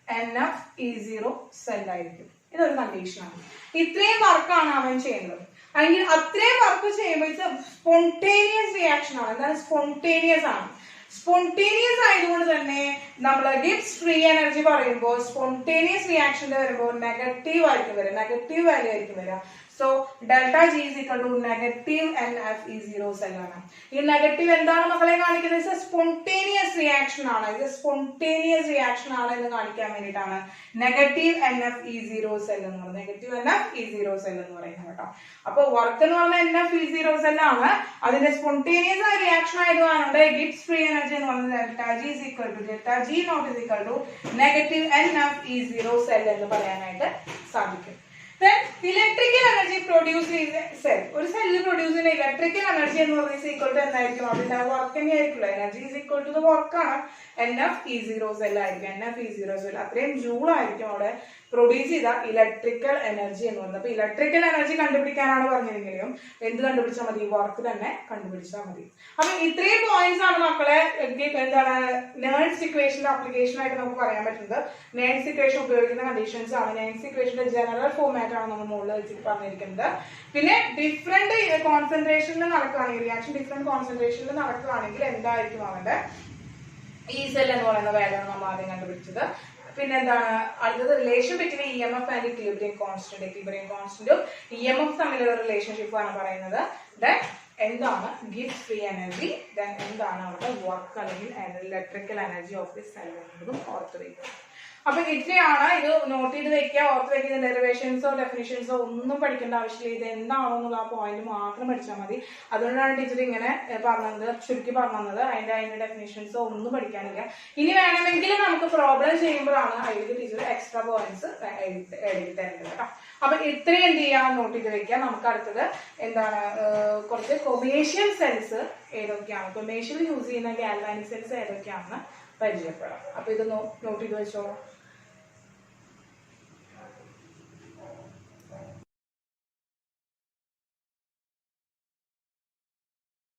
NF(E0) cell ആയിരിക്കും. ഇതൊരു കണ്ടീഷനാണ്. ഇത്രയും വർക്കാണ് അവൻ ചെയ്യുന്നത്. അല്ലെങ്കിൽ അത്രയും വർക്ക് ചെയ്യുമ്പോൾ സ്പോണ്ടേനിയസ് റിയാക്ഷൻ ആണ്. എന്താണ് സ്പോണ്ടേനിയസ് ആണ്. സ്പോണ്ടേനിയസ് ആയതുകൊണ്ട് തന്നെ നമ്മൾ ഗിബ്സ് ഫ്രീ എനർജി പറയുമ്പോൾ സ്പോണ്ടേനിയസ് റിയാക്ഷന്റെ വരുമ്പോൾ നെഗറ്റീവ് ആയിരിക്കും വരിക. നെഗറ്റീവ് വാല്യൂ ആയിരിക്കും വരിക. So delta G is equal to negative NF(E0) cell ആണ്. ഈ നെഗറ്റീവ് എന്താണ് മക്കളെ കാണിക്കുന്നത്? സ്പോണ്ടേനിയസ് റിയാക്ഷൻ ആണ്. ഇത് സ്പോണ്ടേനിയസ് റിയാക്ഷൻ ആണ് എന്ന് കാണിക്കാൻ വേണ്ടിയിട്ടാണ് നെഗറ്റീവ് NF(E0) സെൽ എന്ന് പറയുന്നത്. നെഗറ്റീവ് NF(E0) സെൽ എന്ന് പറയുന്നത് കേട്ടോ. അപ്പൊ വർക്ക് എന്ന് പറഞ്ഞാൽ NF(E0) സെൽ ആണ്. അതിന്റെ സ്പോണ്ടേനിയസ് ആയ റിയാക്ഷൻ ആയതുകൊണ്ട് ഗിബ്സ് ഫ്രീ എനർജി എന്ന് പറയുന്നത് delta G is equal to delta G naught is equal to negative NF(E0) cell എന്ന് പറയാനായിട്ട് സാധിക്കും. Then electrical energy produced in a cell. ഒരു സെല്ല് പ്രൊഡ്യൂസ് ചെയ്യുന്ന ഇലക്ട്രിക്കൽ എനർജി എന്ന് പറയുന്നത് ഈക്വൽ ടു എന്തായിരിക്കും? അതിന്റെ വർക്ക് തന്നെയായിരിക്കും. Energy is equal to the വർക്കാണ്. NF(E0) സെൽ ആയിരിക്കും. NF(E0) സെൽ അത്രയും ജൂൾ ആയിരിക്കും അവിടെ പ്രൊഡ്യൂസ് ചെയ്ത ഇലക്ട്രിക്കൽ എനർജി എന്ന് പറയുന്നത്. അപ്പൊ ഇലക്ട്രിക്കൽ എനർജി കണ്ടുപിടിക്കാനാണ് പറഞ്ഞിരിക്കുന്നതും എന്ത് കണ്ടുപിടിച്ചാൽ മതി? വർക്ക് തന്നെ കണ്ടുപിടിച്ചാൽ മതി. അപ്പൊ ഇത്രയും പോയിന്റ്സ് ആണ് മക്കളെ എന്താണ് നെർൻസ്റ്റ് ഇക്വേഷന്റെ ആപ്ലിക്കേഷൻ ആയിട്ട് നമുക്ക് പറയാൻ പറ്റുന്നത്. നെർൻസ്റ്റ് ഇക്വേഷൻ ഉപയോഗിക്കുന്ന കണ്ടീഷൻസ് ആണ്. നെർൻസ്റ്റ് ഇക്വേഷന്റെ ജനറൽ ഫോർമാറ്റ് ആണ് നമ്മൾ മുകളിൽ വെച്ചിട്ട് പറഞ്ഞിരിക്കുന്നത്. പിന്നെ ഡിഫറെന്റ് കോൺസെൻട്രേഷനിൽ നടക്കുകയാണെങ്കിൽ റിയാക്ഷൻ ഡിഫറെന്റ് കോൺസെൻട്രേഷനിൽ നടക്കുകയാണെങ്കിൽ എന്തായിരിക്കും അവന്റെ ഈ സെൽ എന്ന് പറയുന്ന വാല്യൂ നമ്മൾ ആദ്യം കണ്ടുപിടിച്ചത്. പിന്നെ എന്താണ് അടുത്തത് relation between EMF and equilibrium കോൺസ്റ്റന്റും EMF തമ്മിലുള്ള റിലേഷൻഷിപ്പ് ആണ് പറയുന്നത്. ദെൻ എന്താണ് ഗിബ്സ് ഫ്രീ എനർജി, ദെൻ എന്താണ് അവരുടെ വർക്ക് അല്ലെങ്കിൽ electrical energy of the cell എന്നതും ഓർത്ത് വയ്ക്കുക. അപ്പൊ ഇത്രയാണ്. ഇത് നോട്ട് ചെയ്ത് വെക്കുക, ഓർത്ത് വെക്കുന്ന ഡെറിവേഷൻസോ ഡെഫിനിഷൻസോ ഒന്നും പഠിക്കേണ്ട ആവശ്യമില്ല. ഇത് എന്താണോ എന്നുള്ള ആ പോയിന്റ് മാത്രം പഠിച്ചാൽ മതി. അതുകൊണ്ടാണ് ടീച്ചർ ഇങ്ങനെ പറഞ്ഞത്, ചുരുക്കി പറഞ്ഞത്. അതിന്റെ ഡെഫിനിഷൻസോ ഒന്നും പഠിക്കാനില്ല. ഇനി വേണമെങ്കിൽ നമുക്ക് പ്രോബ്ലം ചെയ്യുമ്പോഴാണ് അതിലേക്ക് ടീച്ചർ എക്സ്ട്രാ പോയിന്റ്സ് എഴുതി തരുന്നത് കേട്ടോ. അപ്പൊ ഇത്രയും എന്ത് ചെയ്യാം, നോട്ട് ചെയ്ത് വെക്കുക. നമുക്ക് അടുത്തത് എന്താണ് കുറച്ച് കൊമേഴ്ഷ്യൽ സെൽസ് ഏതൊക്കെയാണ്, കൊമേഴ്ഷ്യൽ യൂസ് ചെയ്യുന്ന ഗാൽവാനിക് സെൽസ് ഏതൊക്കെയാണെന്ന് പരിചയപ്പെടാം. അപ്പൊ ഇത് നോട്ട് ചെയ്ത് വെച്ചോളൂ.